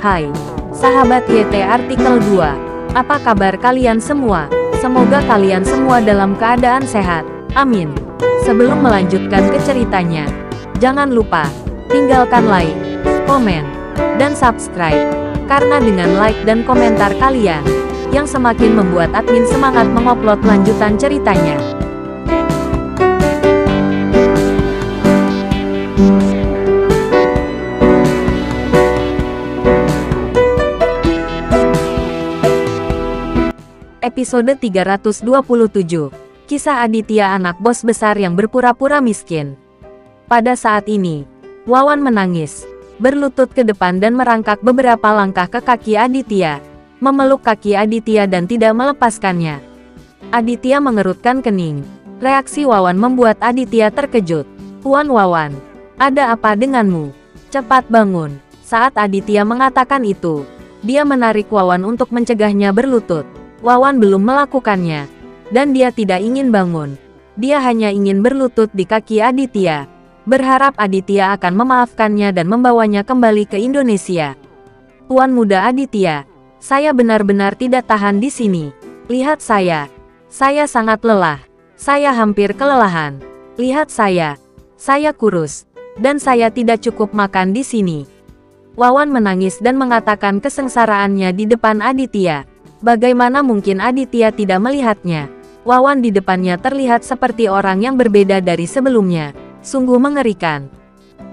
Hai, sahabat YT Artikel 2. Apa kabar kalian semua? Semoga kalian semua dalam keadaan sehat. Amin. Sebelum melanjutkan ke ceritanya, jangan lupa tinggalkan like, komen, dan subscribe. Karena dengan like dan komentar kalian, yang semakin membuat admin semangat mengupload lanjutan ceritanya. Episode 327. Kisah Aditya, anak bos besar yang berpura-pura miskin. Pada saat ini, Wawan menangis, berlutut ke depan dan merangkak beberapa langkah ke kaki Aditya, memeluk kaki Aditya dan tidak melepaskannya. Aditya mengerutkan kening. Reaksi Wawan membuat Aditya terkejut. "Tuan Wawan, ada apa denganmu? Cepat bangun." Saat Aditya mengatakan itu, dia menarik Wawan untuk mencegahnya berlutut. Wawan belum melakukannya, dan dia tidak ingin bangun. Dia hanya ingin berlutut di kaki Aditya, berharap Aditya akan memaafkannya dan membawanya kembali ke Indonesia. "Tuan muda Aditya, saya benar-benar tidak tahan di sini. Lihat saya sangat lelah. Saya hampir kelelahan. Lihat saya kurus, dan saya tidak cukup makan di sini." Wawan menangis dan mengatakan kesengsaraannya di depan Aditya. Bagaimana mungkin Aditya tidak melihatnya? Wawan di depannya terlihat seperti orang yang berbeda dari sebelumnya. Sungguh mengerikan.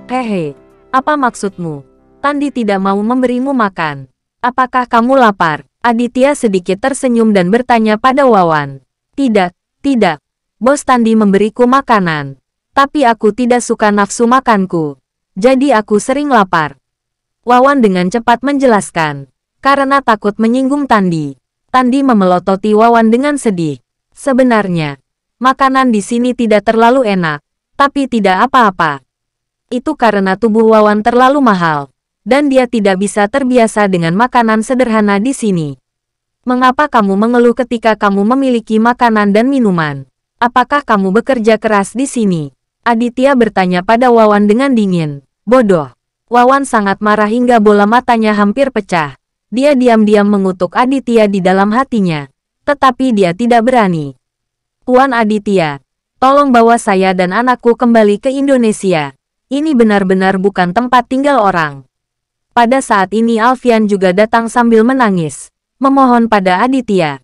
"Hehe, apa maksudmu? Tandi tidak mau memberimu makan. Apakah kamu lapar?" Aditya sedikit tersenyum dan bertanya pada Wawan. Tidak. Bos Tandi memberiku makanan. Tapi aku tidak suka nafsu makanku. Jadi aku sering lapar." Wawan dengan cepat menjelaskan. Karena takut menyinggung Tandi. Tandi memelototi Wawan dengan sedih. "Sebenarnya, makanan di sini tidak terlalu enak, tapi tidak apa-apa. Itu karena tubuh Wawan terlalu mahal, dan dia tidak bisa terbiasa dengan makanan sederhana di sini." "Mengapa kamu mengeluh ketika kamu memiliki makanan dan minuman? Apakah kamu bekerja keras di sini?" Aditya bertanya pada Wawan dengan dingin. "Bodoh." Wawan sangat marah hingga bola matanya hampir pecah. Dia diam-diam mengutuk Aditya di dalam hatinya, tetapi dia tidak berani. "Tuan Aditya, tolong bawa saya dan anakku kembali ke Indonesia. Ini benar-benar bukan tempat tinggal orang." Pada saat ini Alfian juga datang sambil menangis, memohon pada Aditya.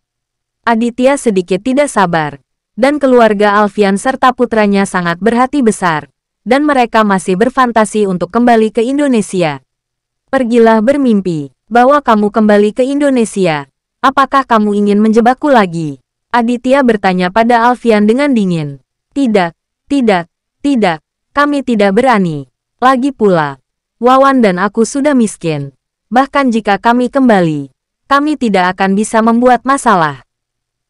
Aditya sedikit tidak sabar, dan keluarga Alfian serta putranya sangat berhati besar, dan mereka masih berfantasi untuk kembali ke Indonesia. "Pergilah bermimpi bahwa kamu kembali ke Indonesia. Apakah kamu ingin menjebakku lagi?" Aditya bertanya pada Alfian dengan dingin. Tidak, kami tidak berani. Lagi pula, Wawan dan aku sudah miskin. Bahkan jika kami kembali, kami tidak akan bisa membuat masalah."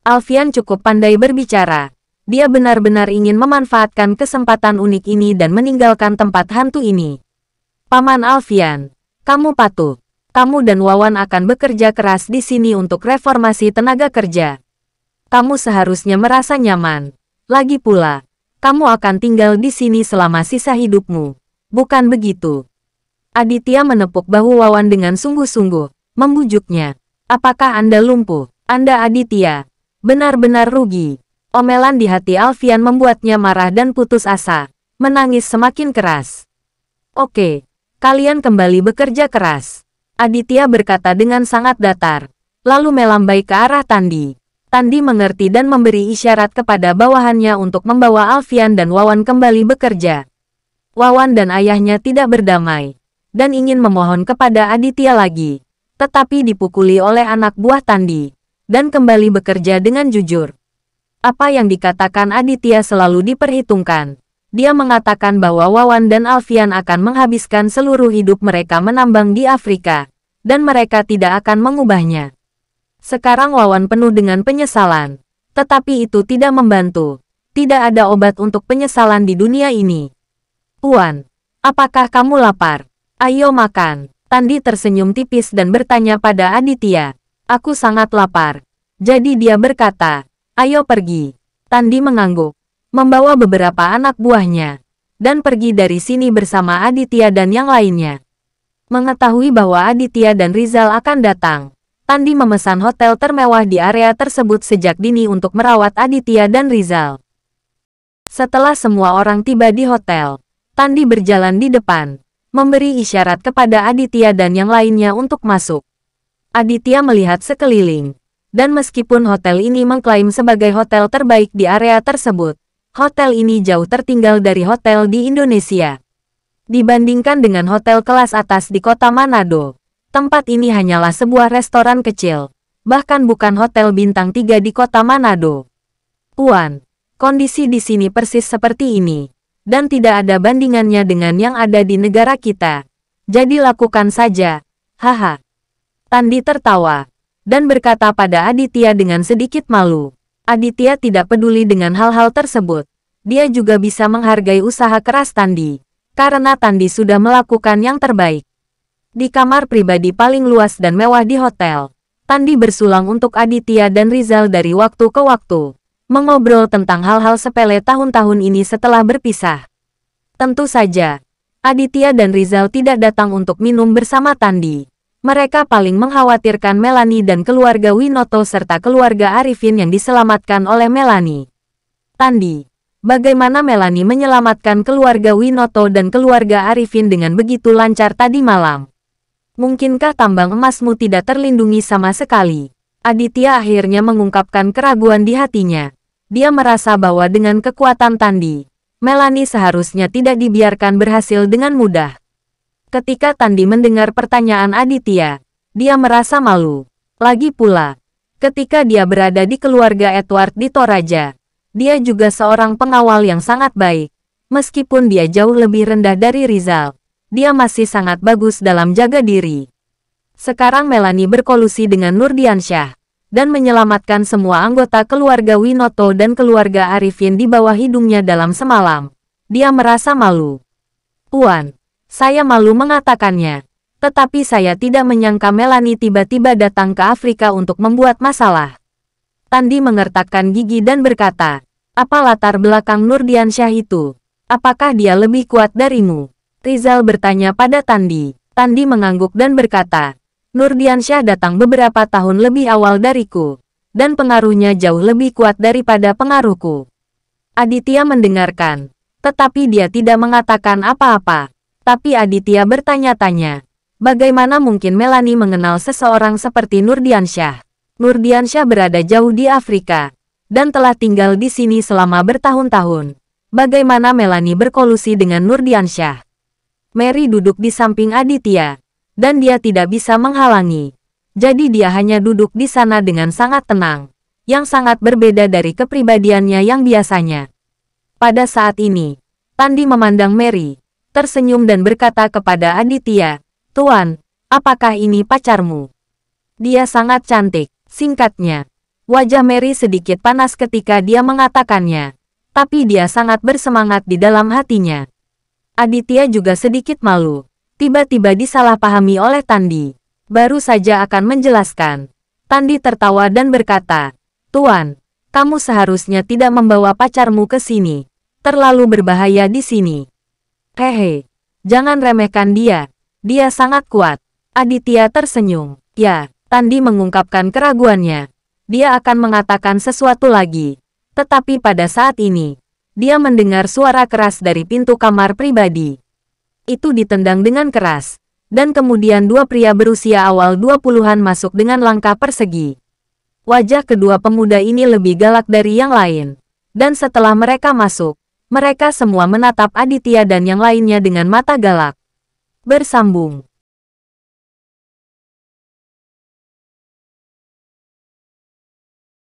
Alfian cukup pandai berbicara. Dia benar-benar ingin memanfaatkan kesempatan unik ini dan meninggalkan tempat hantu ini. "Paman Alfian, kamu patuh. Kamu dan Wawan akan bekerja keras di sini untuk reformasi tenaga kerja. Kamu seharusnya merasa nyaman. Lagi pula, kamu akan tinggal di sini selama sisa hidupmu. Bukan begitu?" Aditya menepuk bahu Wawan dengan sungguh-sungguh, membujuknya. "Apakah Anda lumpuh? Anda Aditya benar-benar rugi." Omelan di hati Alfian membuatnya marah dan putus asa, menangis semakin keras. "Oke, kalian kembali bekerja keras," Aditya berkata dengan sangat datar, lalu melambai ke arah Tandi. Tandi mengerti dan memberi isyarat kepada bawahannya untuk membawa Alfian dan Wawan kembali bekerja. Wawan dan ayahnya tidak berdamai, dan ingin memohon kepada Aditya lagi, tetapi dipukuli oleh anak buah Tandi, dan kembali bekerja dengan jujur. Apa yang dikatakan Aditya selalu diperhitungkan. Dia mengatakan bahwa Wawan dan Alfian akan menghabiskan seluruh hidup mereka menambang di Afrika, dan mereka tidak akan mengubahnya. Sekarang Wawan penuh dengan penyesalan, tetapi itu tidak membantu. Tidak ada obat untuk penyesalan di dunia ini. "Tuan, apakah kamu lapar? Ayo makan." Tandi tersenyum tipis dan bertanya pada Aditya. Aku sangat lapar. Jadi dia berkata, ayo pergi. Tandi mengangguk, membawa beberapa anak buahnya, dan pergi dari sini bersama Aditya dan yang lainnya. Mengetahui bahwa Aditya dan Rizal akan datang, Tandi memesan hotel termewah di area tersebut sejak dini untuk merawat Aditya dan Rizal. Setelah semua orang tiba di hotel, Tandi berjalan di depan, memberi isyarat kepada Aditya dan yang lainnya untuk masuk. Aditya melihat sekeliling, dan meskipun hotel ini mengklaim sebagai hotel terbaik di area tersebut, hotel ini jauh tertinggal dari hotel di Indonesia. Dibandingkan dengan hotel kelas atas di kota Manado, tempat ini hanyalah sebuah restoran kecil, bahkan bukan hotel bintang 3 di kota Manado. Puan, kondisi di sini persis seperti ini, dan tidak ada bandingannya dengan yang ada di negara kita. Jadi lakukan saja, haha. Tandi tertawa, dan berkata pada Aditya dengan sedikit malu. Aditya tidak peduli dengan hal-hal tersebut. Dia juga bisa menghargai usaha keras Tandi, karena Tandi sudah melakukan yang terbaik. Di kamar pribadi paling luas dan mewah di hotel, Tandi bersulang untuk Aditya dan Rizal dari waktu ke waktu, mengobrol tentang hal-hal sepele tahun-tahun ini setelah berpisah. Tentu saja, Aditya dan Rizal tidak datang untuk minum bersama Tandi. Mereka paling mengkhawatirkan Melanie dan keluarga Winoto serta keluarga Arifin yang diselamatkan oleh Melanie. Tandi, bagaimana Melanie menyelamatkan keluarga Winoto dan keluarga Arifin dengan begitu lancar tadi malam? Mungkinkah tambang emasmu tidak terlindungi sama sekali? Aditya akhirnya mengungkapkan keraguan di hatinya. Dia merasa bahwa dengan kekuatan Tandi, Melanie seharusnya tidak dibiarkan berhasil dengan mudah. Ketika Tandi mendengar pertanyaan Aditya, dia merasa malu. Lagi pula, ketika dia berada di keluarga Edward di Toraja, dia juga seorang pengawal yang sangat baik. Meskipun dia jauh lebih rendah dari Rizal, dia masih sangat bagus dalam jaga diri. Sekarang Melanie berkolusi dengan Nurdiansyah, dan menyelamatkan semua anggota keluarga Winoto dan keluarga Arifin di bawah hidungnya dalam semalam. Dia merasa malu. Puan, saya malu mengatakannya, tetapi saya tidak menyangka Melanie tiba-tiba datang ke Afrika untuk membuat masalah. Tandi mengertakkan gigi dan berkata, apa latar belakang Nurdiansyah itu? Apakah dia lebih kuat darimu? Rizal bertanya pada Tandi. Tandi mengangguk dan berkata, Nurdiansyah datang beberapa tahun lebih awal dariku, dan pengaruhnya jauh lebih kuat daripada pengaruhku. Aditya mendengarkan, tetapi dia tidak mengatakan apa-apa. Tapi Aditya bertanya-tanya, bagaimana mungkin Melanie mengenal seseorang seperti Nurdiansyah? Nurdiansyah berada jauh di Afrika, dan telah tinggal di sini selama bertahun-tahun. Bagaimana Melanie berkolusi dengan Nurdiansyah? Mary duduk di samping Aditya, dan dia tidak bisa menghalangi. Jadi dia hanya duduk di sana dengan sangat tenang, yang sangat berbeda dari kepribadiannya yang biasanya. Pada saat ini, Tandi memandang Mary, tersenyum dan berkata kepada Aditya, Tuan, apakah ini pacarmu? Dia sangat cantik, singkatnya. Wajah Mary sedikit panas ketika dia mengatakannya, tapi dia sangat bersemangat di dalam hatinya. Aditya juga sedikit malu, tiba-tiba disalahpahami oleh Tandi. Baru saja akan menjelaskan. Tandi tertawa dan berkata, Tuan, kamu seharusnya tidak membawa pacarmu ke sini. Terlalu berbahaya di sini. Hehe, jangan remehkan dia. Dia sangat kuat. Aditya tersenyum. Ya, Tandi mengungkapkan keraguannya. Dia akan mengatakan sesuatu lagi. Tetapi pada saat ini, dia mendengar suara keras dari pintu kamar pribadi. Itu ditendang dengan keras. Dan kemudian dua pria berusia awal 20-an masuk dengan langkah persegi. Wajah kedua pemuda ini lebih galak dari yang lain. Dan setelah mereka masuk, mereka semua menatap Aditya dan yang lainnya dengan mata galak. Bersambung.